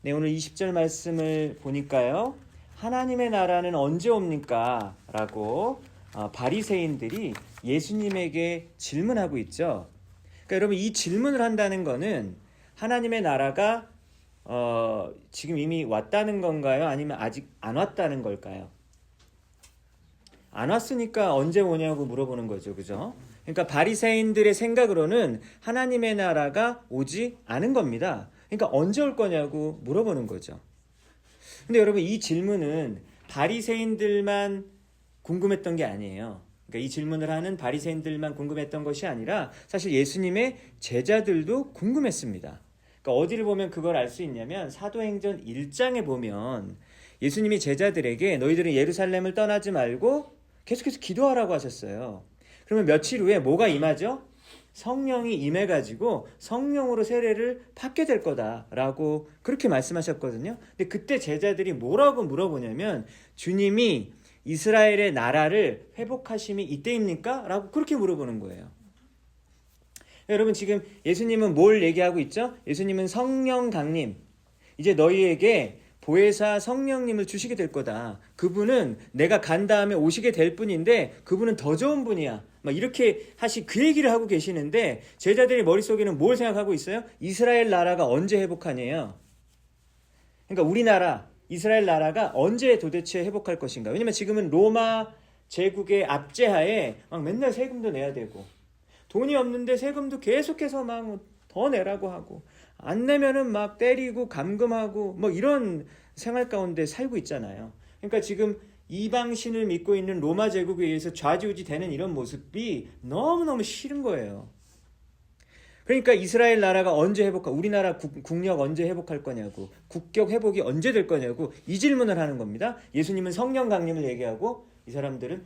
네, 오늘 20절 말씀을 보니까요. 하나님의 나라는 언제 옵니까? 라고 바리새인들이 예수님에게 질문하고 있죠. 그러니까 여러분, 이 질문을 한다는 거는 하나님의 나라가 지금 이미 왔다는 건가요? 아니면 아직 안 왔다는 걸까요? 안 왔으니까 언제 오냐고 물어보는 거죠. 그죠? 그러니까 바리새인들의 생각으로는 하나님의 나라가 오지 않은 겁니다. 그러니까 언제 올 거냐고 물어보는 거죠. 근데 여러분, 이 질문은 바리새인들만 궁금했던 게 아니에요. 그러니까 이 질문을 하는 바리새인들만 궁금했던 것이 아니라 사실 예수님의 제자들도 궁금했습니다. 그러니까 어디를 보면 그걸 알 수 있냐면 사도행전 1장에 보면 예수님이 제자들에게 너희들은 예루살렘을 떠나지 말고 계속해서 기도하라고 하셨어요. 그러면 며칠 후에 뭐가 임하죠? 성령이 임해가지고 성령으로 세례를 받게 될 거다라고 그렇게 말씀하셨거든요. 근데 그때 제자들이 뭐라고 물어보냐면 주님이 이스라엘의 나라를 회복하심이 이때입니까? 라고 그렇게 물어보는 거예요. 여러분, 지금 예수님은 뭘 얘기하고 있죠? 예수님은 성령 강림, 이제 너희에게 보혜사 성령님을 주시게 될 거다. 그분은 내가 간 다음에 오시게 될 분인데 그분은 더 좋은 분이야. 막 이렇게 그 얘기를 하고 계시는데 제자들의 머릿속에는 뭘 생각하고 있어요? 이스라엘 나라가 언제 회복하냐요. 그러니까 우리나라, 이스라엘 나라가 언제 도대체 회복할 것인가. 왜냐면 지금은 로마 제국의 압제하에 막 맨날 세금도 내야 되고 돈이 없는데 세금도 계속해서 막 더 내라고 하고 안 내면은 막 때리고 감금하고 뭐 이런 생활 가운데 살고 있잖아요. 그러니까 지금 이방신을 믿고 있는 로마 제국에 의해서 좌지우지 되는 이런 모습이 너무너무 싫은 거예요. 그러니까 이스라엘 나라가 언제 우리나라 국력 언제 회복할 거냐고, 국격 회복이 언제 될 거냐고 이 질문을 하는 겁니다. 예수님은 성령 강림을 얘기하고 이 사람들은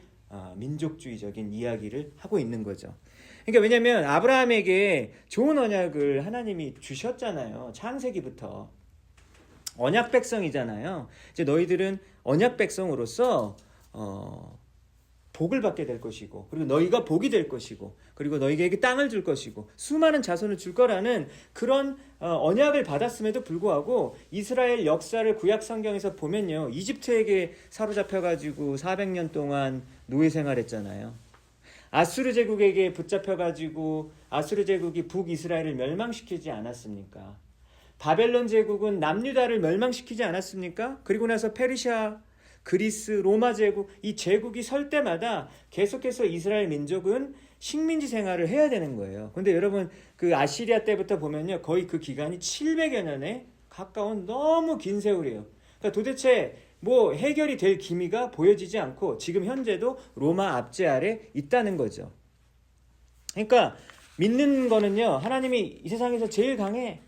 민족주의적인 이야기를 하고 있는 거죠. 그러니까 왜냐하면 아브라함에게 좋은 언약을 하나님이 주셨잖아요. 창세기부터. 언약 백성이잖아요. 이제 너희들은 언약 백성으로서 복을 받게 될 것이고, 그리고 너희가 복이 될 것이고, 그리고 너희에게 땅을 줄 것이고, 수많은 자손을 줄 거라는 그런 언약을 받았음에도 불구하고 이스라엘 역사를 구약 성경에서 보면요, 이집트에게 사로잡혀가지고 400년 동안 노예 생활했잖아요. 아수르 제국에게 붙잡혀가지고 아수르 제국이 북이스라엘을 멸망시키지 않았습니까? 바벨론 제국은 남유다를 멸망시키지 않았습니까? 그리고 나서 페르시아, 그리스, 로마 제국, 이 제국이 설 때마다 계속해서 이스라엘 민족은 식민지 생활을 해야 되는 거예요. 근데 여러분, 그 아시리아 때부터 보면요, 거의 그 기간이 700여 년에 가까운 너무 긴 세월이에요. 그러니까 도대체 뭐 해결이 될 기미가 보여지지 않고 지금 현재도 로마 압제 아래 있다는 거죠. 그러니까 믿는 거는요, 하나님이 이 세상에서 제일 강해.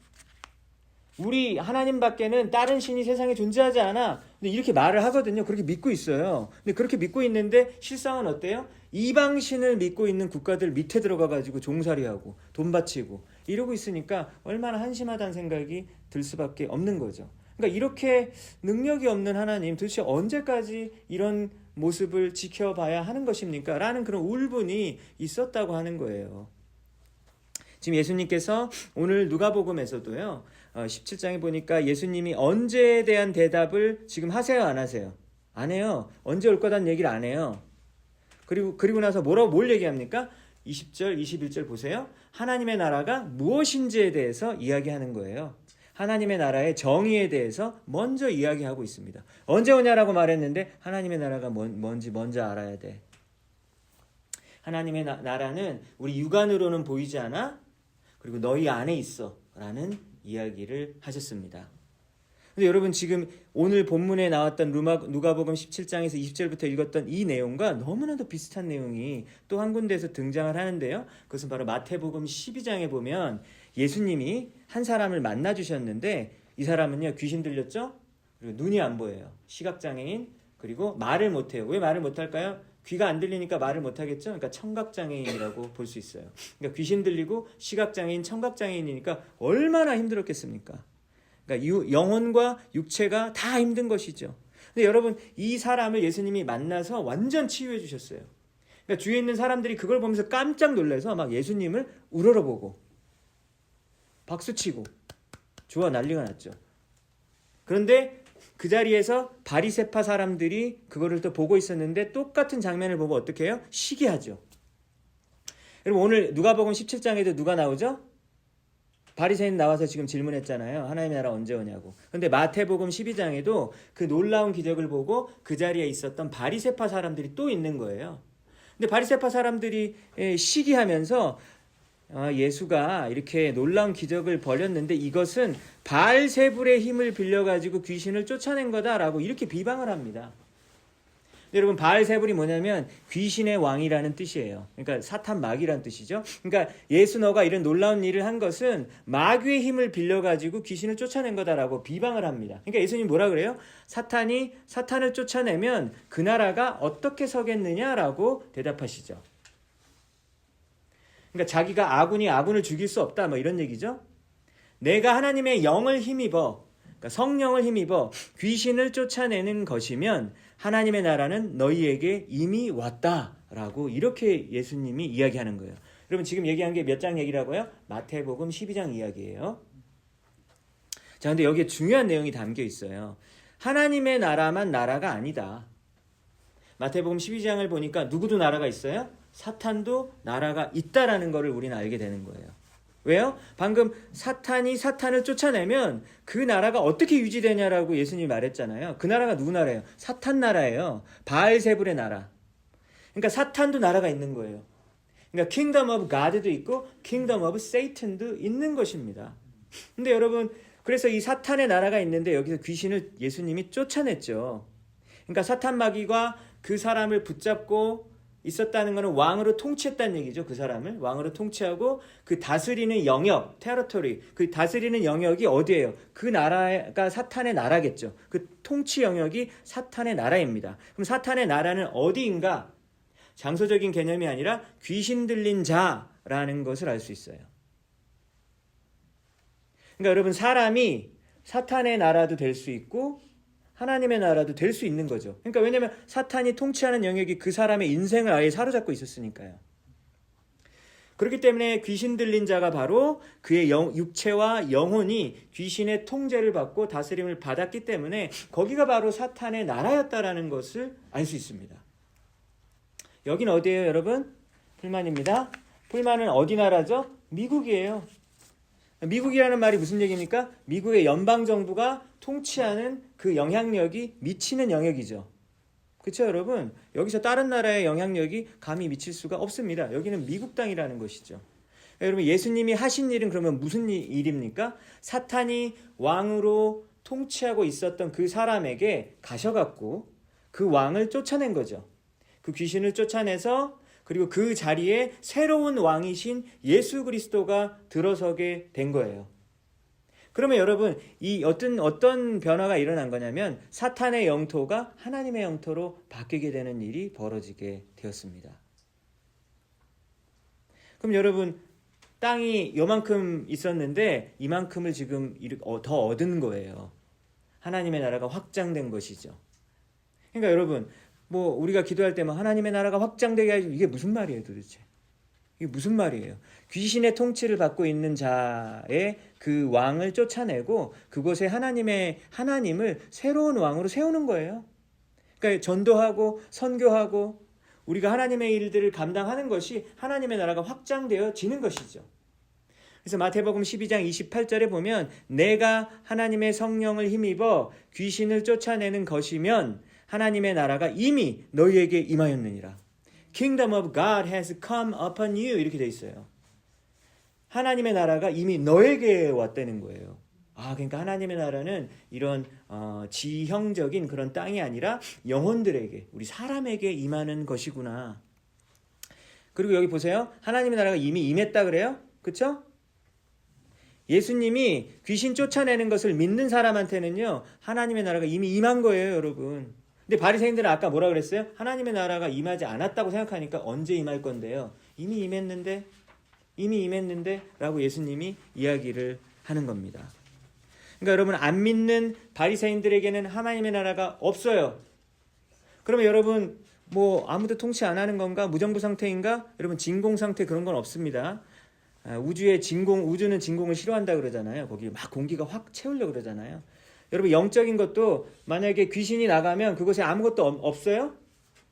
우리 하나님 밖에는 다른 신이 세상에 존재하지 않아. 근데 이렇게 말을 하거든요. 그렇게 믿고 있어요. 근데 그렇게 믿고 있는데 실상은 어때요? 이방신을 믿고 있는 국가들 밑에 들어가가지고 종살이하고 돈 바치고 이러고 있으니까 얼마나 한심하다는 생각이 들 수밖에 없는 거죠. 그러니까 이렇게 능력이 없는 하나님, 도대체 언제까지 이런 모습을 지켜봐야 하는 것입니까? 라는 그런 울분이 있었다고 하는 거예요. 지금 예수님께서 오늘 누가복음에서도요, 17장에 보니까 예수님이 언제에 대한 대답을 지금 하세요, 안 하세요? 안 해요. 언제 올 거다는 얘기를 안 해요. 그리고 나서 뭘 얘기합니까? 20절, 21절 보세요. 하나님의 나라가 무엇인지에 대해서 이야기하는 거예요. 하나님의 나라의 정의에 대해서 먼저 이야기하고 있습니다. 언제 오냐라고 말했는데 하나님의 나라가 뭔지 먼저 알아야 돼. 하나님의 나라는 우리 육안으로는 보이지 않아? 그리고 너희 안에 있어 라는 이야기를 하셨습니다. 근데 여러분, 지금 오늘 본문에 나왔던 누가복음 17장에서 20절부터 읽었던 이 내용과 너무나도 비슷한 내용이 또 한 군데에서 등장을 하는데요. 그것은 바로 마태복음 12장에 보면 예수님이 한 사람을 만나 주셨는데 이 사람은요, 귀신 들렸죠? 그리고 눈이 안 보여요. 시각장애인, 그리고 말을 못해요. 왜 말을 못할까요? 귀가 안 들리니까 말을 못하겠죠? 그러니까 청각장애인이라고 볼 수 있어요. 그러니까 귀신 들리고 시각장애인, 청각장애인이니까 얼마나 힘들었겠습니까? 그러니까 영혼과 육체가 다 힘든 것이죠. 근데 여러분, 이 사람을 예수님이 만나서 완전 치유해 주셨어요. 그러니까 주위에 있는 사람들이 그걸 보면서 깜짝 놀라서 막 예수님을 우러러보고 박수치고 좋아 난리가 났죠. 그런데 그 자리에서 바리새파 사람들이 그거를 또 보고 있었는데 똑같은 장면을 보고 어떻게 해요? 시기하죠. 여러분 오늘 누가복음 17장에도 누가 나오죠? 바리새인 나와서 지금 질문했잖아요. 하나님의 나라 언제 오냐고. 그런데 마태복음 12장에도 그 놀라운 기적을 보고 그 자리에 있었던 바리새파 사람들이 또 있는 거예요. 근데 바리새파 사람들이 시기하면서 예수가 이렇게 놀라운 기적을 벌였는데 이것은 바알세불의 힘을 빌려가지고 귀신을 쫓아낸 거다라고 이렇게 비방을 합니다. 여러분 바알세불이 뭐냐면 귀신의 왕이라는 뜻이에요. 그러니까 사탄 마귀라는 뜻이죠. 그러니까 예수 너가 이런 놀라운 일을 한 것은 마귀의 힘을 빌려가지고 귀신을 쫓아낸 거다라고 비방을 합니다. 그러니까 예수님 뭐라 그래요? 사탄이 사탄을 쫓아내면 그 나라가 어떻게 서겠느냐라고 대답하시죠. 그러니까 자기가 아군을 죽일 수 없다 뭐 이런 얘기죠. 내가 하나님의 영을 힘입어 그러니까 성령을 힘입어 귀신을 쫓아내는 것이면 하나님의 나라는 너희에게 이미 왔다라고 이렇게 예수님이 이야기하는 거예요. 여러분 지금 얘기한 게 몇 장 얘기라고요? 마태복음 12장 이야기예요. 자, 근데 여기에 중요한 내용이 담겨 있어요. 하나님의 나라만 나라가 아니다. 마태복음 12장을 보니까 누구도 나라가 있어요? 사탄도 나라가 있다라는 것을 우리는 알게 되는 거예요. 왜요? 방금 사탄이 사탄을 쫓아내면 그 나라가 어떻게 유지되냐라고 예수님이 말했잖아요. 그 나라가 누구 나라예요? 사탄 나라예요. 바알세불의 나라. 그러니까 사탄도 나라가 있는 거예요. 그러니까 Kingdom of God도 있고 Kingdom of Satan도 있는 것입니다. 근데 여러분 그래서 이 사탄의 나라가 있는데 여기서 귀신을 예수님이 쫓아냈죠. 그러니까 사탄 마귀가 그 사람을 붙잡고 있었다는 것은 왕으로 통치했다는 얘기죠. 그 사람을 왕으로 통치하고 그 다스리는 영역, 테러토리, 그 다스리는 영역이 어디예요? 그 나라가 사탄의 나라겠죠. 그 통치 영역이 사탄의 나라입니다. 그럼 사탄의 나라는 어디인가? 장소적인 개념이 아니라 귀신 들린 자라는 것을 알 수 있어요. 그러니까 여러분 사람이 사탄의 나라도 될 수 있고 하나님의 나라도 될 수 있는 거죠. 그러니까 왜냐하면 사탄이 통치하는 영역이 그 사람의 인생을 아예 사로잡고 있었으니까요. 그렇기 때문에 귀신 들린 자가 바로 그의 육체와 영혼이 귀신의 통제를 받고 다스림을 받았기 때문에 거기가 바로 사탄의 나라였다라는 것을 알 수 있습니다. 여긴 어디예요, 여러분? 풀만입니다. 풀만은 어디 나라죠? 미국이에요. 미국이라는 말이 무슨 얘기입니까? 미국의 연방정부가 통치하는 그 영향력이 미치는 영역이죠. 그렇죠, 여러분? 여기서 다른 나라의 영향력이 감히 미칠 수가 없습니다. 여기는 미국 땅이라는 것이죠. 여러분 예수님이 하신 일은 그러면 무슨 일입니까? 사탄이 왕으로 통치하고 있었던 그 사람에게 가셔갖고 그 왕을 쫓아낸 거죠. 그 귀신을 쫓아내서 그리고 그 자리에 새로운 왕이신 예수 그리스도가 들어서게 된 거예요. 그러면 여러분 이 어떤 변화가 일어난 거냐면 사탄의 영토가 하나님의 영토로 바뀌게 되는 일이 벌어지게 되었습니다. 그럼 여러분 땅이 요만큼 있었는데 이만큼을 지금 더 얻은 거예요. 하나님의 나라가 확장된 것이죠. 그러니까 여러분 뭐 우리가 기도할 때만 하나님의 나라가 확장되게 하지 이게 무슨 말이에요 도대체? 이게 무슨 말이에요? 귀신의 통치를 받고 있는 자의 그 왕을 쫓아내고 그곳에 하나님을 새로운 왕으로 세우는 거예요. 그러니까 전도하고 선교하고 우리가 하나님의 일들을 감당하는 것이 하나님의 나라가 확장되어지는 것이죠. 그래서 마태복음 12장 28절에 보면 내가 하나님의 성령을 힘입어 귀신을 쫓아내는 것이면 하나님의 나라가 이미 너희에게 임하였느니라. Kingdom of God has come upon you 이렇게 돼 있어요. 하나님의 나라가 이미 너에게 왔다는 거예요. 그러니까 하나님의 나라는 이런 지형적인 그런 땅이 아니라 영혼들에게 우리 사람에게 임하는 것이구나. 그리고 여기 보세요. 하나님의 나라가 이미 임했다 그래요? 그렇죠? 예수님이 귀신 쫓아내는 것을 믿는 사람한테는요. 하나님의 나라가 이미 임한 거예요, 여러분. 근데 바리새인들은 아까 뭐라 그랬어요? 하나님의 나라가 임하지 않았다고 생각하니까 언제 임할 건데요? 이미 임했는데 라고 예수님이 이야기를 하는 겁니다. 그러니까 여러분 안 믿는 바리새인들에게는 하나님의 나라가 없어요. 그러면 여러분 뭐 아무도 통치 안 하는 건가? 무정부 상태인가? 여러분 진공 상태 그런 건 없습니다. 우주는 진공을 싫어한다 그러잖아요. 거기 막 공기가 확 채우려고 그러잖아요. 여러분 영적인 것도 만약에 귀신이 나가면 그곳에 아무것도 없어요?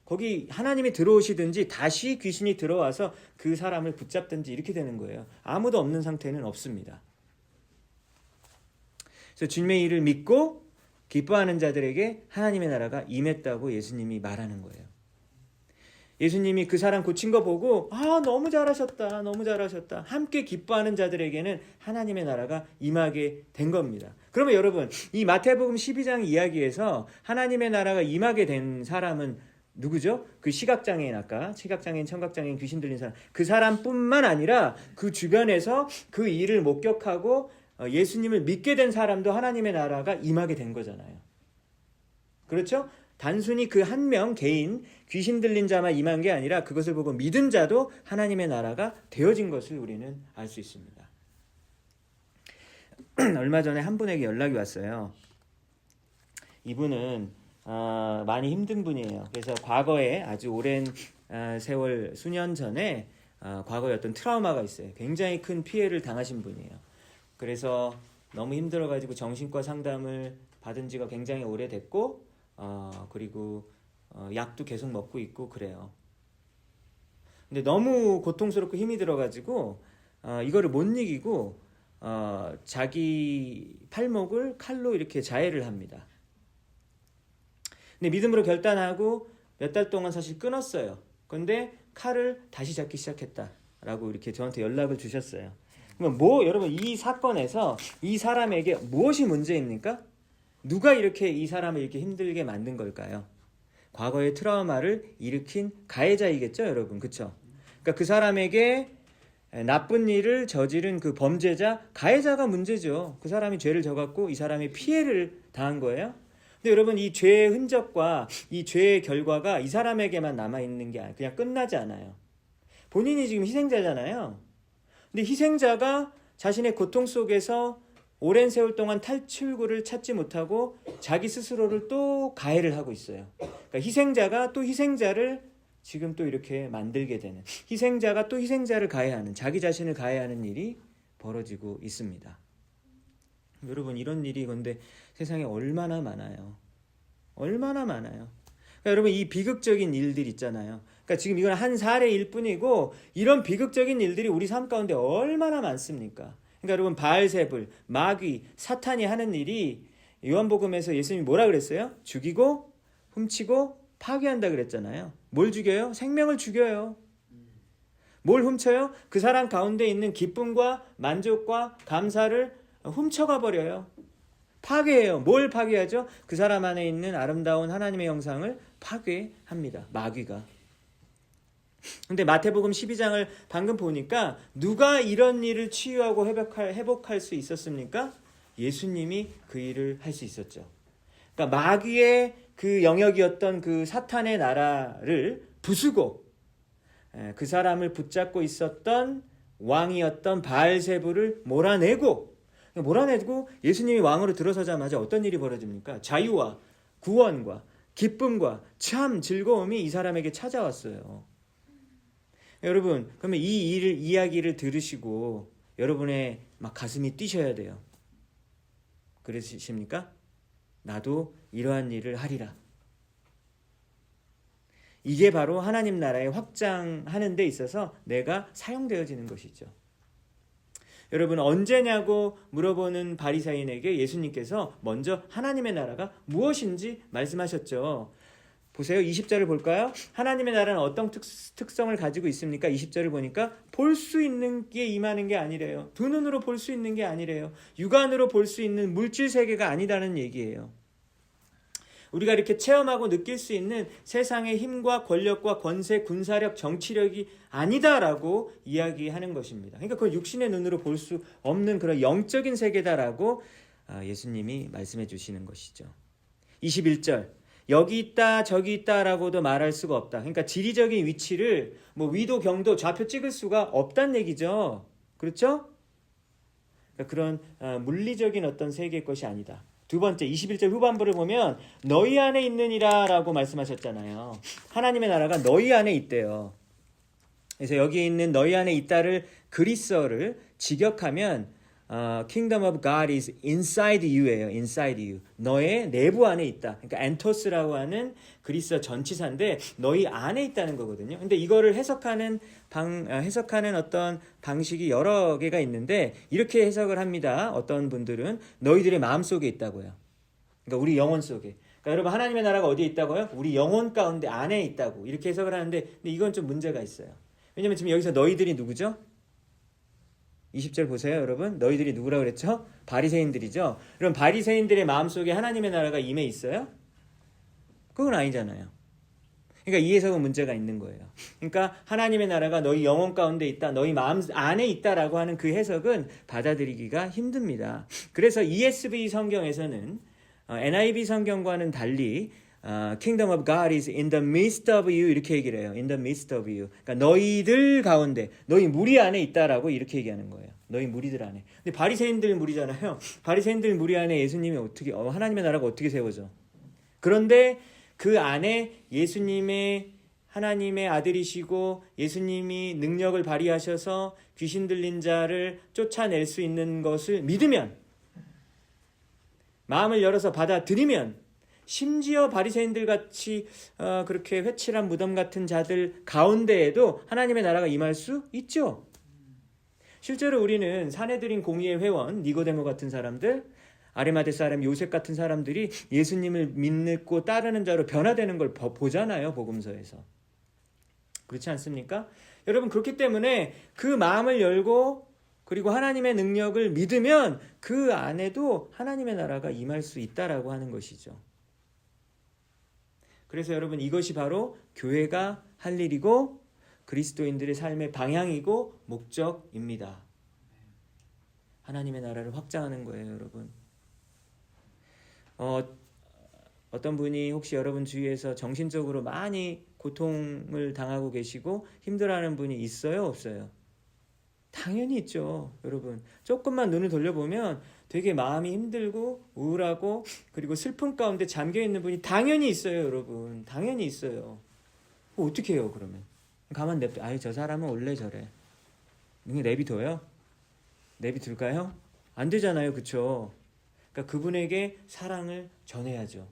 거기 하나님이 들어오시든지 다시 귀신이 들어와서 그 사람을 붙잡든지 이렇게 되는 거예요. 아무도 없는 상태는 없습니다. 그래서 주님의 일을 믿고 기뻐하는 자들에게 하나님의 나라가 임했다고 예수님이 말하는 거예요. 예수님이 그 사람 고친 거 보고 너무 잘하셨다, 너무 잘하셨다. 함께 기뻐하는 자들에게는 하나님의 나라가 임하게 된 겁니다. 그러면 여러분, 이 마태복음 12장 이야기에서 하나님의 나라가 임하게 된 사람은 누구죠? 그 시각장애인, 아까 시각장애인, 청각장애인, 귀신 들린 사람, 그 사람뿐만 아니라 그 주변에서 그 일을 목격하고 예수님을 믿게 된 사람도 하나님의 나라가 임하게 된 거잖아요. 그렇죠? 단순히 그 한 명 개인 귀신 들린 자만 임한 게 아니라 그것을 보고 믿은 자도 하나님의 나라가 되어진 것을 우리는 알 수 있습니다. 얼마 전에 한 분에게 연락이 왔어요. 이분은 많이 힘든 분이에요. 그래서 과거에 아주 오랜 세월 수년 전에 과거에 어떤 트라우마가 있어요. 굉장히 큰 피해를 당하신 분이에요. 그래서 너무 힘들어가지고 정신과 상담을 받은 지가 굉장히 오래됐고 그리고 약도 계속 먹고 있고 그래요. 근데 너무 고통스럽고 힘이 들어가지고 이거를 못 이기고 자기 팔목을 칼로 이렇게 자해를 합니다. 근데 믿음으로 결단하고 몇 달 동안 사실 끊었어요. 근데 칼을 다시 잡기 시작했다라고 이렇게 저한테 연락을 주셨어요. 그러면 여러분 이 사건에서 이 사람에게 무엇이 문제입니까? 누가 이렇게 이 사람을 이렇게 힘들게 만든 걸까요? 과거의 트라우마를 일으킨 가해자이겠죠, 여러분. 그렇죠? 그러니까 그 사람에게 나쁜 일을 저지른 그 범죄자, 가해자가 문제죠. 그 사람이 죄를 져갖고 이 사람이 피해를 당한 거예요. 근데 여러분 이 죄의 흔적과 이 죄의 결과가 이 사람에게만 남아있는 게 아니라 그냥 끝나지 않아요. 본인이 지금 희생자잖아요. 근데 희생자가 자신의 고통 속에서 오랜 세월 동안 탈출구를 찾지 못하고 자기 스스로를 또 가해를 하고 있어요. 그러니까 희생자가 또 희생자를 지금 또 이렇게 만들게 되는, 희생자가 또 희생자를 가해하는, 자기 자신을 가해하는 일이 벌어지고 있습니다. 여러분 이런 일이 근데 세상에 얼마나 많아요. 얼마나 많아요. 그러니까 여러분 이 비극적인 일들 있잖아요. 그러니까 지금 이건 한 사례일 뿐이고 이런 비극적인 일들이 우리 삶 가운데 얼마나 많습니까? 그러니까 여러분 바알세불, 마귀, 사탄이 하는 일이 요한복음에서 예수님이 뭐라 그랬어요? 죽이고 훔치고 파괴한다 그랬잖아요. 뭘 죽여요? 생명을 죽여요. 뭘 훔쳐요? 그 사람 가운데 있는 기쁨과 만족과 감사를 훔쳐가 버려요. 파괴해요. 뭘 파괴하죠? 그 사람 안에 있는 아름다운 하나님의 형상을 파괴합니다. 마귀가. 근데 마태복음 12장을 방금 보니까 누가 이런 일을 치유하고 회복할 수 있었습니까? 예수님이 그 일을 할 수 있었죠. 그러니까 마귀의 그 영역이었던 그 사탄의 나라를 부수고 그 사람을 붙잡고 있었던 왕이었던 바알세불을 몰아내고 예수님이 왕으로 들어서자마자 어떤 일이 벌어집니까? 자유와 구원과 기쁨과 참 즐거움이 이 사람에게 찾아왔어요. 여러분, 그러면 이 이야기를 들으시고 여러분의 막 가슴이 뛰셔야 돼요. 그러십니까? 나도 이러한 일을 하리라. 이게 바로 하나님 나라의 확장하는 데 있어서 내가 사용되어지는 것이죠. 여러분 언제냐고 물어보는 바리새인에게 예수님께서 먼저 하나님의 나라가 무엇인지 말씀하셨죠. 보세요. 20절을 볼까요? 하나님의 나라는 어떤 특성을 가지고 있습니까? 20절을 보니까 볼 수 있는 게 임하는 게 아니래요. 두 눈으로 볼 수 있는 게 아니래요. 육안으로 볼 수 있는 물질 세계가 아니라는 얘기예요. 우리가 이렇게 체험하고 느낄 수 있는 세상의 힘과 권력과 권세, 군사력, 정치력이 아니다라고 이야기하는 것입니다. 그러니까 그걸 육신의 눈으로 볼 수 없는 그런 영적인 세계다라고 예수님이 말씀해 주시는 것이죠. 21절 여기 있다 저기 있다라고도 말할 수가 없다. 그러니까 지리적인 위치를 위도 경도 좌표 찍을 수가 없다는 얘기죠. 그렇죠? 그러니까 그런 물리적인 어떤 세계의 것이 아니다. 두 번째 21절 후반부를 보면 너희 안에 있느니라 라고 말씀하셨잖아요. 하나님의 나라가 너희 안에 있대요. 그래서 여기 있는 너희 안에 있다를 그리스어를 직역하면 Kingdom of God is inside you예요. inside you. 너의 내부 안에 있다. 그러니까 엔토스라고 하는 그리스어 전치사인데 너희 안에 있다는 거거든요. 근데 이거를 해석하는 어떤 방식이 여러 개가 있는데 이렇게 해석을 합니다. 어떤 분들은 너희들의 마음 속에 있다고요. 그러니까 우리 영혼 속에. 그러니까 여러분 하나님의 나라가 어디에 있다고요? 우리 영혼 가운데 안에 있다고 이렇게 해석을 하는데 근데 이건 좀 문제가 있어요. 왜냐면 지금 여기서 너희들이 누구죠? 20절 보세요, 여러분. 너희들이 누구라고 그랬죠? 바리새인들이죠. 그럼 바리새인들의 마음속에 하나님의 나라가 임해 있어요? 그건 아니잖아요. 그러니까 이 해석은 문제가 있는 거예요. 그러니까 하나님의 나라가 너희 영혼 가운데 있다, 너희 마음 안에 있다라고 하는 그 해석은 받아들이기가 힘듭니다. 그래서 ESV 성경에서는 NIV 성경과는 달리 Kingdom of God is in the midst of you 이렇게 얘기를 해요. In the midst of you. 그러니까 너희들 가운데, 너희 무리 안에 있다라고 이렇게 얘기하는 거예요. 너희 무리들 안에. 근데 바리새인들 무리잖아요. 바리새인들 무리 안에 예수님이 어떻게 하나님의 나라가 어떻게 세워져? 그런데 그 안에 예수님의 하나님의 아들이시고 예수님이 능력을 발휘하셔서 귀신 들린 자를 쫓아낼 수 있는 것을 믿으면, 마음을 열어서 받아들이면, 심지어 바리새인들 같이 그렇게 회칠한 무덤 같은 자들 가운데에도 하나님의 나라가 임할 수 있죠. 실제로 우리는 사내들인 공의의 회원 니고데모 같은 사람들, 아리마대 사람 요셉 같은 사람들이 예수님을 믿고 따르는 자로 변화되는 걸 보잖아요. 복음서에서. 그렇지 않습니까? 여러분 그렇기 때문에 그 마음을 열고 그리고 하나님의 능력을 믿으면 그 안에도 하나님의 나라가 임할 수 있다라고 하는 것이죠. 그래서 여러분 이것이 바로 교회가 할 일이고 그리스도인들의 삶의 방향이고 목적입니다. 하나님의 나라를 확장하는 거예요, 여러분. 어떤 분이 혹시 여러분 주위에서 정신적으로 많이 고통을 당하고 계시고 힘들어하는 분이 있어요, 없어요? 당연히 있죠, 여러분. 조금만 눈을 돌려보면 되게 마음이 힘들고 우울하고 그리고 슬픔 가운데 잠겨있는 분이 당연히 있어요, 여러분. 당연히 있어요. 어떻게 해요, 그러면? 가만 냅둬. 아이, 저 사람은 원래 저래. 그냥 내비둬요? 내비둘까요? 안 되잖아요, 그쵸? 그러니까 그분에게 사랑을 전해야죠.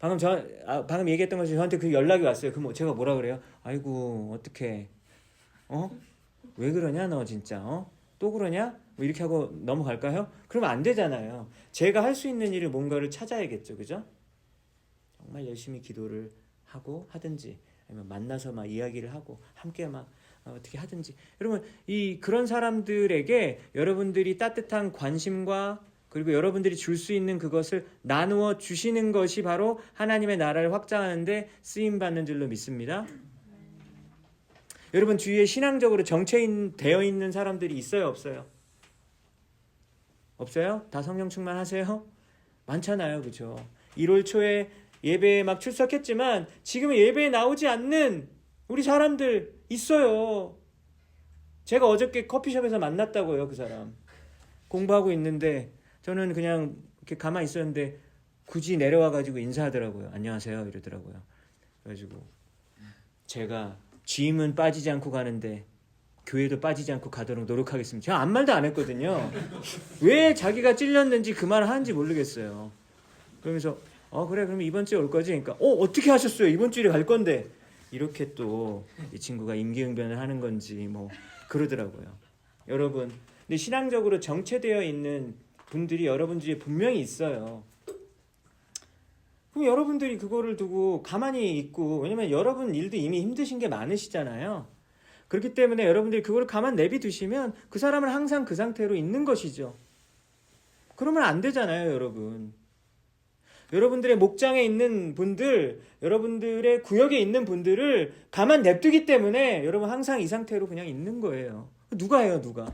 방금 얘기했던 것이 저한테 그 연락이 왔어요. 그럼 제가 뭐라 그래요? 아이고, 어떡해. 왜 그러냐, 너 진짜. 또 그러냐? 뭐 이렇게 하고 넘어갈까요? 그러면 안 되잖아요. 제가 할 수 있는 일을 뭔가를 찾아야겠죠, 그죠? 정말 열심히 기도를 하고 하든지, 아니면 만나서 막 이야기를 하고, 함께 막 어떻게 하든지. 여러분, 그런 사람들에게 여러분들이 따뜻한 관심과 그리고 여러분들이 줄 수 있는 그것을 나누어 주시는 것이 바로 하나님의 나라를 확장하는데 쓰임받는 줄로 믿습니다. 여러분 주위에 신앙적으로 정체되어 있는 사람들이 있어요, 없어요? 없어요? 다 성령 충만하세요? 많잖아요, 그렇죠? 1월 초에 예배에 막 출석했지만 지금은 예배에 나오지 않는 우리 사람들 있어요. 제가 어저께 커피숍에서 만났다고요, 그 사람. 공부하고 있는데 저는 그냥 이렇게 가만히 있었는데 굳이 내려와가지고 인사하더라고요. 안녕하세요 이러더라고요. 그래가지고 제가 짐은 빠지지 않고 가는데 교회도 빠지지 않고 가도록 노력하겠습니다. 제가 아무 말도 안 했거든요. 왜 자기가 찔렸는지 그 말을 하는지 모르겠어요. 그러면서 그래 그럼 이번 주에 올 거지? 그러니까 어떻게 하셨어요? 이번 주에 갈 건데 이렇게 또 이 친구가 임기응변을 하는 건지 뭐 그러더라고요. 여러분 근데 신앙적으로 정체되어 있는 분들이 여러분 주위에 분명히 있어요. 그럼 여러분들이 그거를 두고 가만히 있고, 왜냐면 여러분 일도 이미 힘드신 게 많으시잖아요. 그렇기 때문에 여러분들이 그거를 가만 내비두시면 그 사람은 항상 그 상태로 있는 것이죠. 그러면 안 되잖아요, 여러분. 여러분들의 목장에 있는 분들, 여러분들의 구역에 있는 분들을 가만 냅두기 때문에 여러분 항상 이 상태로 그냥 있는 거예요. 누가 해요, 누가?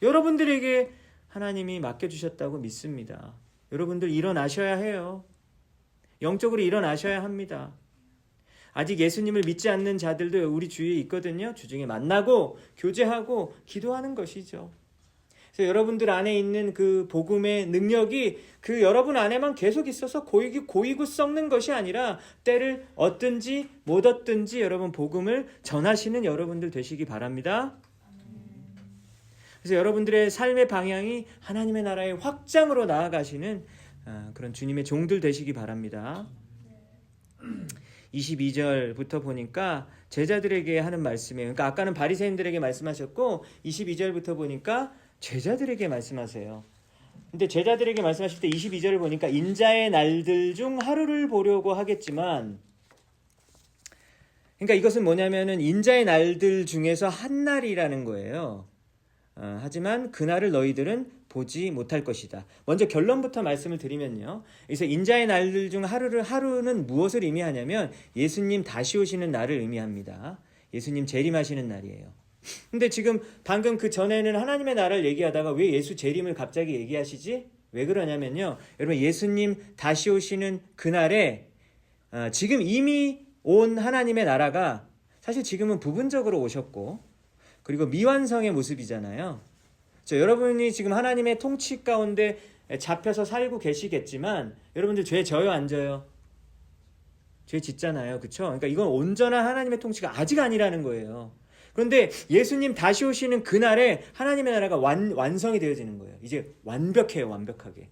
여러분들에게 하나님이 맡겨주셨다고 믿습니다. 여러분들 일어나셔야 해요. 영적으로 일어나셔야 합니다. 아직 예수님을 믿지 않는 자들도 우리 주위에 있거든요. 주중에 만나고 교제하고 기도하는 것이죠. 그래서 여러분들 안에 있는 그 복음의 능력이 그 여러분 안에만 계속 있어서 고이고 썩는 것이 아니라 때를 얻든지 못 얻든지 여러분 복음을 전하시는 여러분들 되시기 바랍니다. 그래서 여러분들의 삶의 방향이 하나님의 나라의 확장으로 나아가시는 그런 주님의 종들 되시기 바랍니다. 22절부터 보니까 제자들에게 하는 말씀이에요. 그러니까 아까는 바리새인들에게 말씀하셨고 22절부터 보니까 제자들에게 말씀하세요. 근데 제자들에게 말씀하실 때 22절을 보니까 인자의 날들 중 하루를 보려고 하겠지만, 그러니까 이것은 뭐냐면은 인자의 날들 중에서 한 날이라는 거예요. 하지만 그날을 너희들은 보지 못할 것이다. 먼저 결론부터 말씀을 드리면요. 그래서 인자의 날들 중 하루는 무엇을 의미하냐면 예수님 다시 오시는 날을 의미합니다. 예수님 재림하시는 날이에요. 근데 지금 방금 그 전에는 하나님의 나라를 얘기하다가 왜 예수 재림을 갑자기 얘기하시지? 왜 그러냐면요. 여러분 예수님 다시 오시는 그날에 지금 이미 온 하나님의 나라가 사실 지금은 부분적으로 오셨고 그리고 미완성의 모습이잖아요. 여러분이 지금 하나님의 통치 가운데 잡혀서 살고 계시겠지만 여러분들 죄 져요 안 져요? 죄 짓잖아요. 그렇죠? 그러니까 이건 온전한 하나님의 통치가 아직 아니라는 거예요. 그런데 예수님 다시 오시는 그날에 하나님의 나라가 완성이 되어지는 거예요. 이제 완벽해요. 완벽하게.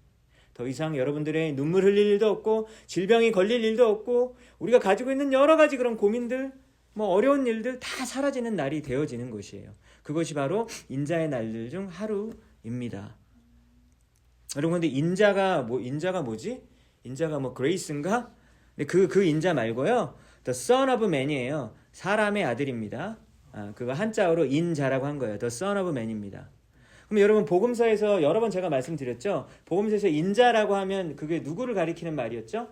더 이상 여러분들의 눈물 흘릴 일도 없고 질병이 걸릴 일도 없고 우리가 가지고 있는 여러 가지 그런 고민들 어려운 일들 다 사라지는 날이 되어지는 것이에요. 그것이 바로 인자의 날들 중 하루입니다. 여러분 근데 인자가 뭐지? 인자가 그레이스인가? 근데 그 인자 말고요. The Son of Man이에요. 사람의 아들입니다. 그거 한자어로 인자라고 한 거예요. The Son of Man입니다. 그럼 여러분 복음서에서 여러 번 제가 말씀드렸죠. 복음서에서 인자라고 하면 그게 누구를 가리키는 말이었죠?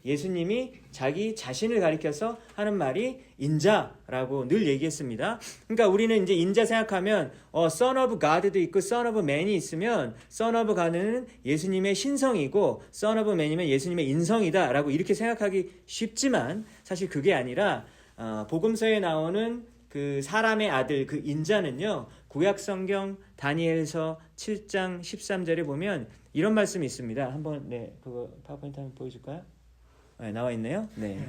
예수님이 자기 자신을 가리켜서 하는 말이 인자라고 늘 얘기했습니다. 그러니까 우리는 이제 인자 생각하면 Son of God도 있고 Son of Man이 있으면 Son of God는 예수님의 신성이고 Son of Man이면 예수님의 인성이다라고 이렇게 생각하기 쉽지만 사실 그게 아니라 복음서에 나오는 그 사람의 아들 그 인자는요. 구약성경 다니엘서 7장 13절에 보면 이런 말씀이 있습니다. 한번 그거 파워포인트 한번 보여줄까요? 네, 나와 있네요. 네.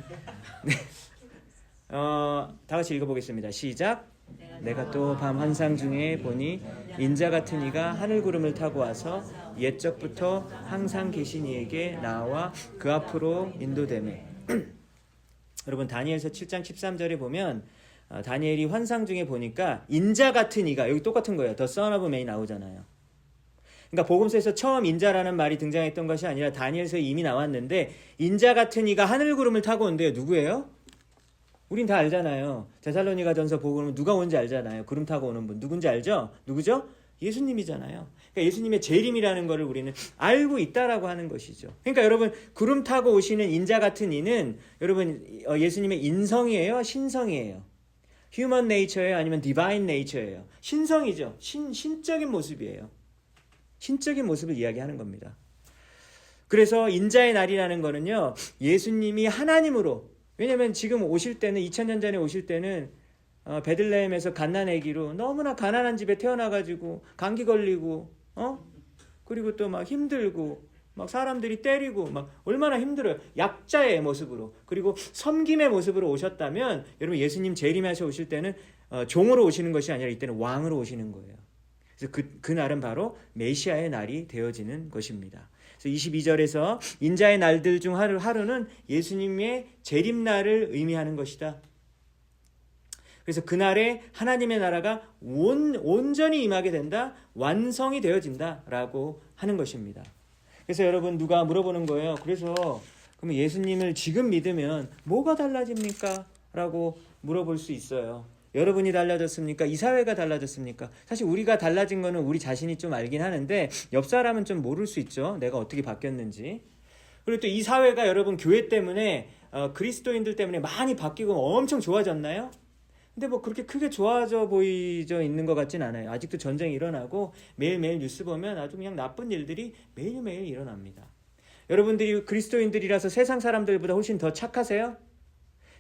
다 같이 읽어보겠습니다. 시작. 내가 또 밤 환상 중에 보니 인자 같은 이가 하늘 구름을 타고 와서 옛적부터 항상 계신 이에게 나와 그 앞으로 인도되매. 여러분 다니엘서 7장 13절에 보면 다니엘이 환상 중에 보니까 인자 같은 이가 여기 똑같은 거예요. The Son of Man이 나오잖아요. 그러니까 복음서에서 처음 인자라는 말이 등장했던 것이 아니라 다니엘서에 이미 나왔는데 인자 같은 이가 하늘 구름을 타고 온대요. 누구예요? 우린 다 알잖아요. 데살로니가전서 보고 오면 누가 온지 알잖아요. 구름 타고 오는 분 누군지 알죠? 누구죠? 예수님이잖아요. 그러니까 예수님의 재림이라는 것을 우리는 알고 있다라고 하는 것이죠. 그러니까 여러분 구름 타고 오시는 인자 같은 이는 여러분 예수님의 인성이에요? 신성이에요? Human nature예요? 아니면 Divine nature예요? 신성이죠. 신적인 모습이에요. 신적인 모습을 이야기하는 겁니다. 그래서 인자의 날이라는 거는요. 예수님이 하나님으로 왜냐하면 지금 오실 때는 2000년 전에 오실 때는 베들레헴에서 갓난 아기로 너무나 가난한 집에 태어나가지고 감기 걸리고 그리고 또 막 힘들고 막 사람들이 때리고 막 얼마나 힘들어요. 약자의 모습으로 그리고 섬김의 모습으로 오셨다면 여러분 예수님 재림하셔 오실 때는 종으로 오시는 것이 아니라 이때는 왕으로 오시는 거예요. 그래서 그 날은 바로 메시아의 날이 되어지는 것입니다. 그래서 22절에서 인자의 날들 중 하루는 예수님의 재림날을 의미하는 것이다. 그래서 그날에 하나님의 나라가 온전히 임하게 된다. 완성이 되어진다라고 하는 것입니다. 그래서 여러분 누가 물어보는 거예요. 그래서 그러면 예수님을 지금 믿으면 뭐가 달라집니까? 라고 물어볼 수 있어요. 여러분이 달라졌습니까? 이 사회가 달라졌습니까? 사실 우리가 달라진 거는 우리 자신이 좀 알긴 하는데 옆 사람은 좀 모를 수 있죠. 내가 어떻게 바뀌었는지. 그리고 또 이 사회가 여러분 교회 때문에 그리스도인들 때문에 많이 바뀌고 엄청 좋아졌나요? 근데 그렇게 크게 좋아져 보이져 있는 것 같진 않아요. 아직도 전쟁이 일어나고 매일매일 뉴스 보면 아주 그냥 나쁜 일들이 매일매일 일어납니다. 여러분들이 그리스도인들이라서 세상 사람들보다 훨씬 더 착하세요?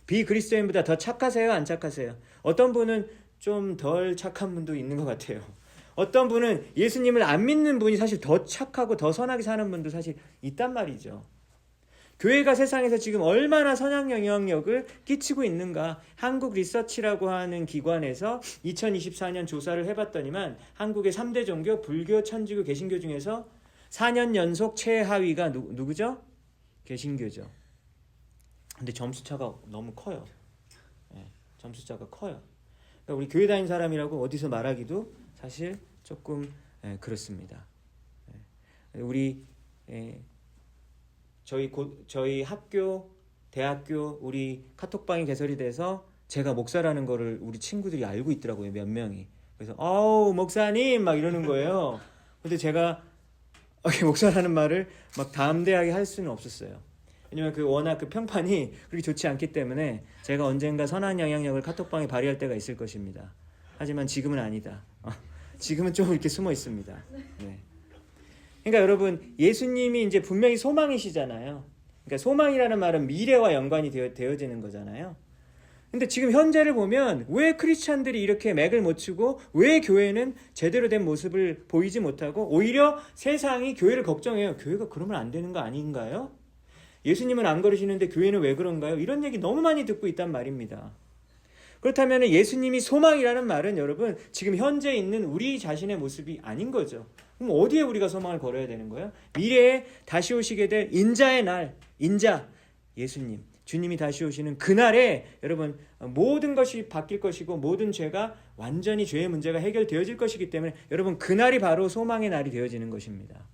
비그리스도인보다 더 착하세요? 안 착하세요? 어떤 분은 좀 덜 착한 분도 있는 것 같아요. 어떤 분은 예수님을 안 믿는 분이 사실 더 착하고 더 선하게 사는 분도 사실 있단 말이죠. 교회가 세상에서 지금 얼마나 선한 영향력을 끼치고 있는가. 한국 리서치라고 하는 기관에서 2024년 조사를 해봤더니만 한국의 3대 종교 불교, 천주교, 개신교 중에서 4년 연속 최하위가 누구죠? 개신교죠. 근데 점수차가 너무 커요. 점수차가 커요. 그러니까 우리 교회 다니는 사람이라고 어디서 말하기도 사실 조금 그렇습니다. 우리 저희 학교, 대학교 우리 카톡방이 개설이 돼서 제가 목사라는 거를 우리 친구들이 알고 있더라고요. 몇 명이. 그래서 아우 목사님 막 이러는 거예요. 근데 제가 목사라는 말을 막 담대하게 할 수는 없었어요. 왜냐면 워낙 그 평판이 그렇게 좋지 않기 때문에 제가 언젠가 선한 영향력을 카톡방에 발휘할 때가 있을 것입니다. 하지만 지금은 아니다. 지금은 좀 이렇게 숨어 있습니다. 네. 그러니까 여러분, 예수님이 이제 분명히 소망이시잖아요. 그러니까 소망이라는 말은 미래와 연관이 되어지는 거잖아요. 근데 지금 현재를 보면 왜 크리스찬들이 이렇게 맥을 못 추고 왜 교회는 제대로 된 모습을 보이지 못하고 오히려 세상이 교회를 걱정해요. 교회가 그러면 안 되는 거 아닌가요? 예수님은 안 걸으시는데 교회는 왜 그런가요? 이런 얘기 너무 많이 듣고 있단 말입니다. 그렇다면 예수님이 소망이라는 말은 여러분 지금 현재 있는 우리 자신의 모습이 아닌 거죠. 그럼 어디에 우리가 소망을 걸어야 되는 거예요? 미래에 다시 오시게 될 인자의 날, 인자, 예수님, 주님이 다시 오시는 그날에 여러분 모든 것이 바뀔 것이고 모든 죄가 완전히 죄의 문제가 해결되어질 것이기 때문에 여러분 그날이 바로 소망의 날이 되어지는 것입니다.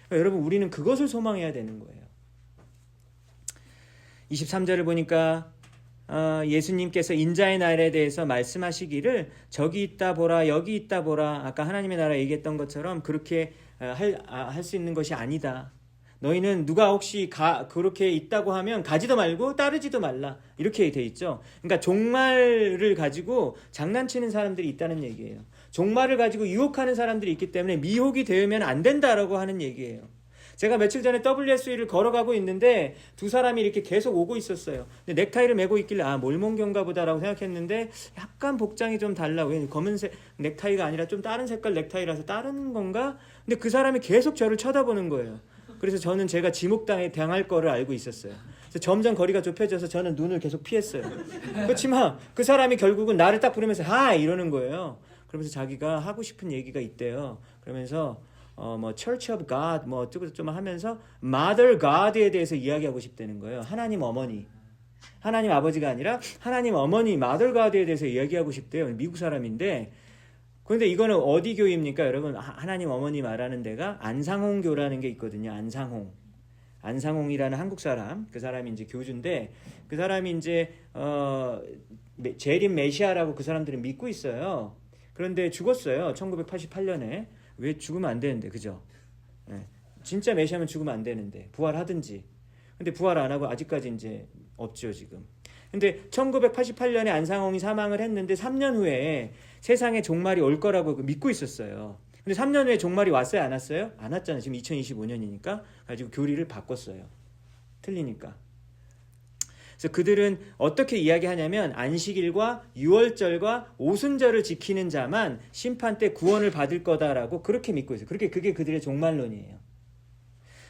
그러니까 여러분 우리는 그것을 소망해야 되는 거예요. 23절을 보니까 예수님께서 인자의 날에 대해서 말씀하시기를 저기 있다 보라 여기 있다 보라 아까 하나님의 나라 얘기했던 것처럼 그렇게 할 수 있는 것이 아니다. 너희는 누가 혹시 그렇게 있다고 하면 가지도 말고 따르지도 말라 이렇게 돼 있죠. 그러니까 종말을 가지고 장난치는 사람들이 있다는 얘기예요. 종말을 가지고 유혹하는 사람들이 있기 때문에 미혹이 되면 안 된다라고 하는 얘기예요. 제가 며칠 전에 WSE를 걸어가고 있는데 두 사람이 이렇게 계속 오고 있었어요. 근데 넥타이를 메고 있길래 몰몬교인가 보다라고 생각했는데 약간 복장이 좀 달라. 왜 검은색 넥타이가 아니라 좀 다른 색깔 넥타이라서 다른 건가? 근데 그 사람이 계속 저를 쳐다보는 거예요. 그래서 저는 제가 지목당할 거를 알고 있었어요. 그래서 점점 거리가 좁혀져서 저는 눈을 계속 피했어요. 그렇지만 그 사람이 결국은 나를 딱 부르면서 하이 이러는 거예요. 그러면서 자기가 하고 싶은 얘기가 있대요. 그러면서 Church of God 어쩌고 저쩌고 하면서 Mother God에 대해서 이야기하고 싶다는 거예요. 하나님 어머니, 하나님 아버지가 아니라 하나님 어머니 Mother God에 대해서 이야기하고 싶대요. 미국 사람인데 그런데 이거는 어디 교입니까, 여러분? 하나님 어머니 말하는 데가 안상홍교라는 게 있거든요. 안상홍이라는 한국 사람, 그 사람이 이제 교주인데 그 사람이 이제 재림 메시아라고 그 사람들은 믿고 있어요. 그런데 죽었어요. 1988년에. 왜 죽으면 안 되는데, 그죠? 네. 진짜 메시아면 죽으면 안 되는데 부활하든지. 근데 부활 안 하고 아직까지 이제 없죠 지금. 근데 1988년에 안상홍이 사망을 했는데 3년 후에 세상에 종말이 올 거라고 믿고 있었어요. 근데 3년 후에 종말이 왔어요, 안 왔어요? 안 왔잖아요. 지금 2025년이니까 가지고 교리를 바꿨어요. 틀리니까. 그래서 그들은 어떻게 이야기하냐면 안식일과 유월절과 오순절을 지키는 자만 심판 때 구원을 받을 거다라고 그렇게 믿고 있어요. 그게 그들의 종말론이에요.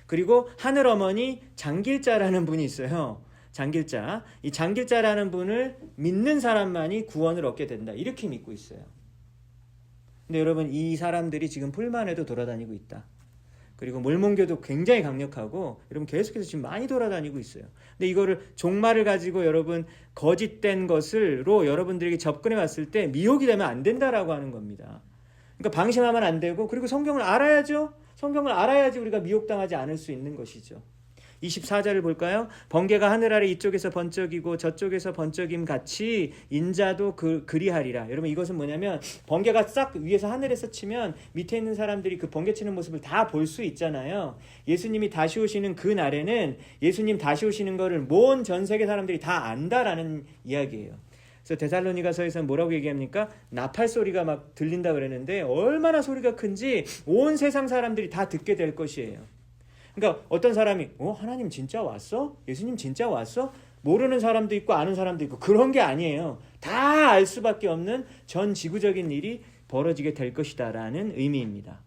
그리고 하늘어머니 장길자라는 분이 있어요. 장길자. 이 장길자라는 분을 믿는 사람만이 구원을 얻게 된다. 이렇게 믿고 있어요. 근데 여러분 이 사람들이 지금 풀만에도 돌아다니고 있다. 그리고 몰몬교도 굉장히 강력하고 여러분 계속해서 지금 많이 돌아다니고 있어요. 근데 이거를 종말을 가지고 여러분 거짓된 것으로 여러분들에게 접근해 왔을 때 미혹이 되면 안 된다라고 하는 겁니다. 그러니까 방심하면 안 되고 그리고 성경을 알아야죠. 성경을 알아야지 우리가 미혹당하지 않을 수 있는 것이죠. 24절을 볼까요? 번개가 하늘 아래 이쪽에서 번쩍이고 저쪽에서 번쩍임 같이 인자도 그리하리라. 여러분 이것은 뭐냐면 번개가 싹 위에서 하늘에서 치면 밑에 있는 사람들이 그 번개 치는 모습을 다 볼 수 있잖아요. 예수님이 다시 오시는 그 날에는 예수님 다시 오시는 거를 온 전 세계 사람들이 다 안다라는 이야기예요. 그래서 데살로니가서에서는 뭐라고 얘기합니까? 나팔 소리가 막 들린다 그랬는데 얼마나 소리가 큰지 온 세상 사람들이 다 듣게 될 것이에요. 그러니까 어떤 사람이 하나님 진짜 왔어? 예수님 진짜 왔어? 모르는 사람도 있고 아는 사람도 있고 그런 게 아니에요. 다 알 수밖에 없는 전 지구적인 일이 벌어지게 될 것이다 라는 의미입니다.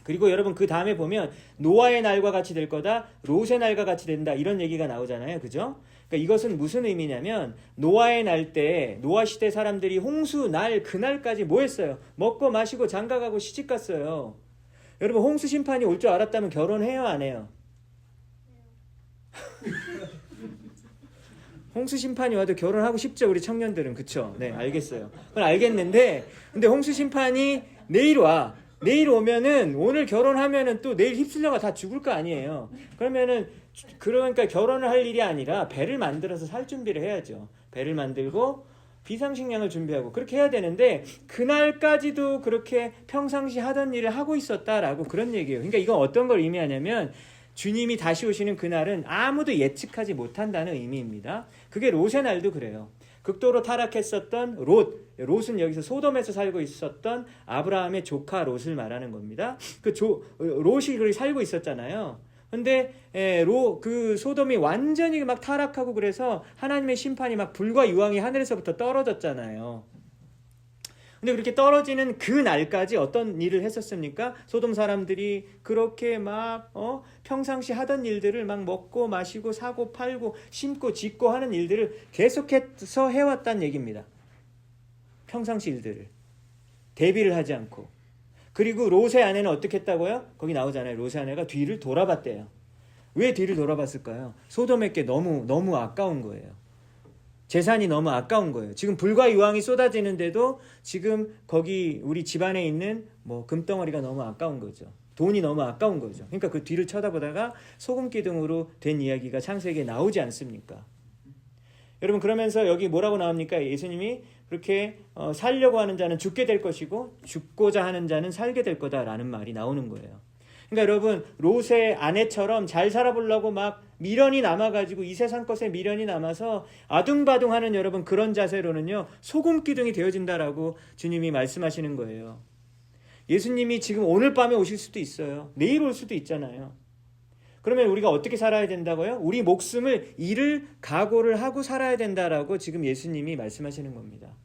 그리고 여러분 그 다음에 보면 노아의 날과 같이 될 거다, 롯의 날과 같이 된다 이런 얘기가 나오잖아요. 그죠? 그러니까 이것은 무슨 의미냐면 노아의 날 때 노아 시대 사람들이 홍수 날 그날까지 뭐 했어요? 먹고 마시고 장가가고 시집갔어요. 여러분 홍수 심판이 올 줄 알았다면 결혼해요 안 해요? 홍수 심판이 와도 결혼하고 싶죠 우리 청년들은. 그쵸? 네 알겠어요. 그건 알겠는데 근데 홍수 심판이 내일 와. 내일 오면은 오늘 결혼하면은 또 내일 휩쓸려가 다 죽을 거 아니에요. 그러니까 결혼을 할 일이 아니라 배를 만들어서 살 준비를 해야죠. 배를 만들고 비상식량을 준비하고 그렇게 해야 되는데 그날까지도 그렇게 평상시 하던 일을 하고 있었다라고 그런 얘기예요. 그러니까 이건 어떤 걸 의미하냐면 주님이 다시 오시는 그날은 아무도 예측하지 못한다는 의미입니다. 그게 롯의 날도 그래요. 극도로 타락했었던 롯은 여기서 소돔에서 살고 있었던 아브라함의 조카 롯을 말하는 겁니다. 롯이 거기 살고 있었잖아요. 근데 그 소돔이 완전히 막 타락하고 그래서 하나님의 심판이 막 불과 유황이 하늘에서부터 떨어졌잖아요. 근데 그렇게 떨어지는 그 날까지 어떤 일을 했었습니까? 소돔 사람들이 그렇게 막 평상시 하던 일들을 막 먹고 마시고 사고 팔고 심고 짓고 하는 일들을 계속해서 해왔다는 얘기입니다. 평상시 일들을 대비를 하지 않고. 그리고 롯의 아내는 어떻게 했다고요? 거기 나오잖아요. 롯의 아내가 뒤를 돌아봤대요. 왜 뒤를 돌아봤을까요? 소돔에게 너무 아까운 거예요. 재산이 너무 아까운 거예요. 지금 불과 유황이 쏟아지는데도 지금 거기 우리 집안에 있는 뭐 금덩어리가 너무 아까운 거죠. 돈이 너무 아까운 거죠. 그러니까 그 뒤를 쳐다보다가 소금 기둥으로 된 이야기가 창세기에 나오지 않습니까? 여러분 그러면서 여기 뭐라고 나옵니까? 예수님이 그렇게 살려고 하는 자는 죽게 될 것이고 죽고자 하는 자는 살게 될 거다라는 말이 나오는 거예요. 그러니까 여러분 롯의 아내처럼 잘 살아보려고 막 미련이 남아가지고 이 세상 것에 미련이 남아서 아둥바둥하는 여러분 그런 자세로는요 소금 기둥이 되어진다라고 주님이 말씀하시는 거예요. 예수님이 지금 오늘 밤에 오실 수도 있어요. 내일 올 수도 있잖아요. 그러면 우리가 어떻게 살아야 된다고요? 우리 목숨을 잃을 각오를 하고 살아야 된다라고 지금 예수님이 말씀하시는 겁니다.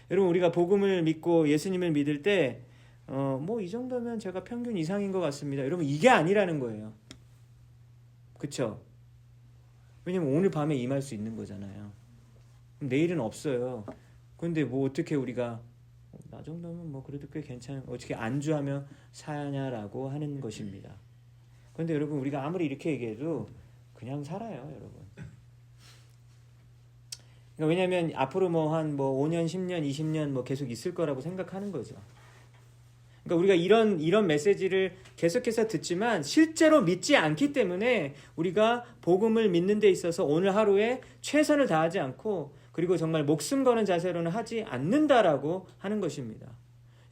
여러분 우리가 복음을 믿고 예수님을 믿을 때 뭐 이 정도면 제가 평균 이상인 것 같습니다. 여러분 이게 아니라는 거예요. 그쵸? 왜냐면 오늘 밤에 임할 수 있는 거잖아요. 내일은 없어요. 근데 뭐 어떻게 우리가 나 정도면 뭐 그래도 꽤 괜찮은 어떻게 안주하며 사냐라고 하는 것입니다. 그런데 여러분 우리가 아무리 이렇게 얘기해도 그냥 살아요, 여러분. 그러니까 왜냐하면 앞으로 뭐 한 5년, 10년, 20년 뭐 계속 있을 거라고 생각하는 거죠. 그러니까 우리가 이런 메시지를 계속해서 듣지만 실제로 믿지 않기 때문에 우리가 복음을 믿는 데 있어서 오늘 하루에 최선을 다하지 않고 그리고 정말 목숨 거는 자세로는 하지 않는다라고 하는 것입니다.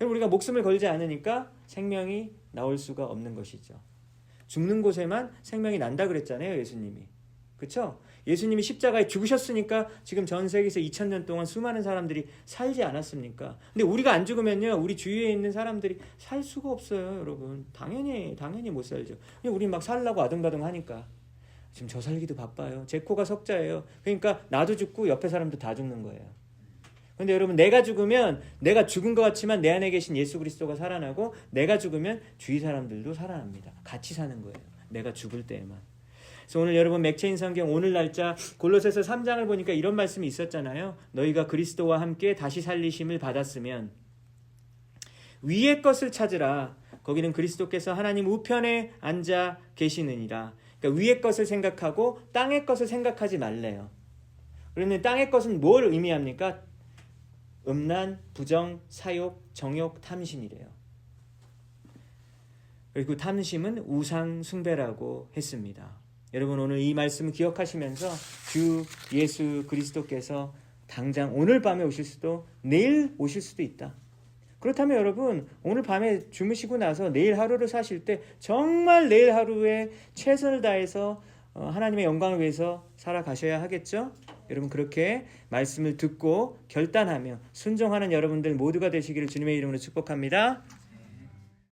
우리가 목숨을 걸지 않으니까 생명이 나올 수가 없는 것이죠. 죽는 곳에만 생명이 난다 그랬잖아요, 예수님이. 그렇죠? 예수님이 십자가에 죽으셨으니까 지금 전 세계에서 2000년 동안 수많은 사람들이 살지 않았습니까? 근데 우리가 안 죽으면요, 우리 주위에 있는 사람들이 살 수가 없어요, 여러분. 당연히 못 살죠. 우리 막 살라고 아둥바둥 하니까. 지금 저 살기도 바빠요. 제 코가 석자예요. 그러니까 나도 죽고 옆에 사람도 다 죽는 거예요. 근데 여러분 내가 죽으면 내가 죽은 것 같지만 내 안에 계신 예수 그리스도가 살아나고 내가 죽으면 주위 사람들도 살아납니다. 같이 사는 거예요. 내가 죽을 때에만. 그래서 오늘 여러분 맥체인 성경 오늘 날짜 골로새서 3장을 보니까 이런 말씀이 있었잖아요. 너희가 그리스도와 함께 다시 살리심을 받았으면 위의 것을 찾으라. 거기는 그리스도께서 하나님 우편에 앉아 계시느니라. 그러니까 위의 것을 생각하고 땅의 것을 생각하지 말래요. 그러면 땅의 것은 뭘 의미합니까? 음란, 부정, 사욕, 정욕, 탐심이래요. 그리고 탐심은 우상 숭배라고 했습니다. 여러분 오늘 이 말씀을 기억하시면서 주 예수 그리스도께서 당장 오늘 밤에 오실 수도 내일 오실 수도 있다. 그렇다면 여러분 오늘 밤에 주무시고 나서 내일 하루를 사실 때 정말 내일 하루에 최선을 다해서 하나님의 영광을 위해서 살아가셔야 하겠죠? 여러분 그렇게 말씀을 듣고 결단하며 순종하는 여러분들 모두가 되시기를 주님의 이름으로 축복합니다.